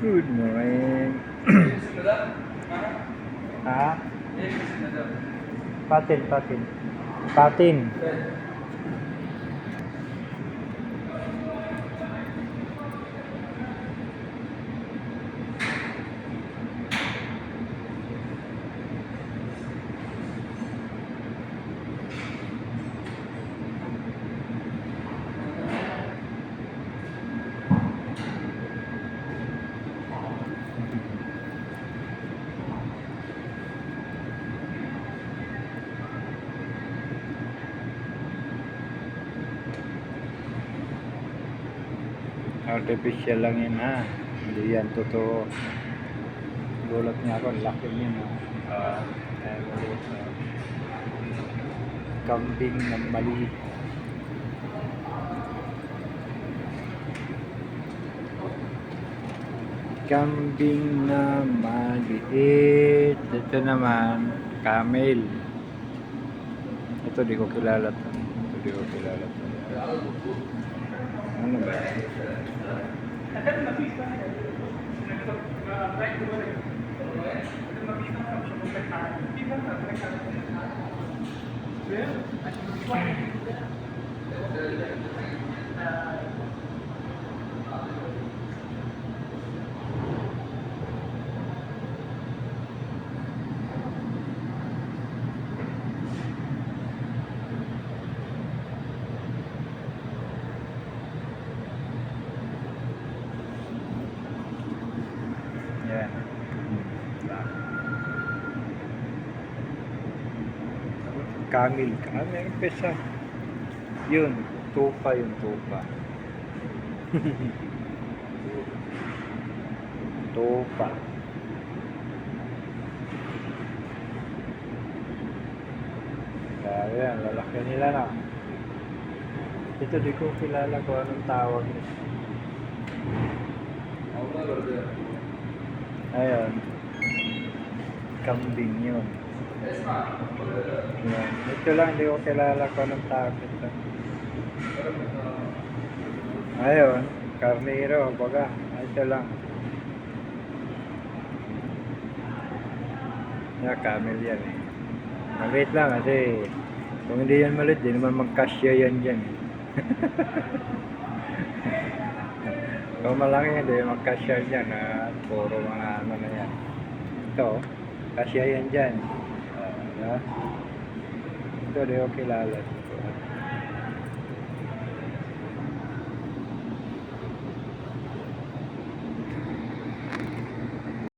Good morning. Ha? Patin. Artificial lang yan ha. Hindi yan totoo. Gulat niya ako, laki niya no. Kambing na mali. Kambing na maliit. Ito naman, camel. Ito di ko kilala to. Ano ba? Yan. Camel. Ano pesa? Yun. Tupa yung tupa. Tupa. Kaya yan. Lalaki nila na. Ito di ko kilala kung anong tawag nito. Ayun. Kambing yun. Yan. Ito lang, hindi ko kilala kung anong tawag ito. Ayun. Karnero, baga. Ito lang. Yeah, camel yan eh. Maliit lang kasi kung hindi yan maliit, di naman magkasya yan dyan. Kung malaki hindi magkasya dyan at puro mga ano na yan. Ito, kasya yan dyan. Ito di ko kilala.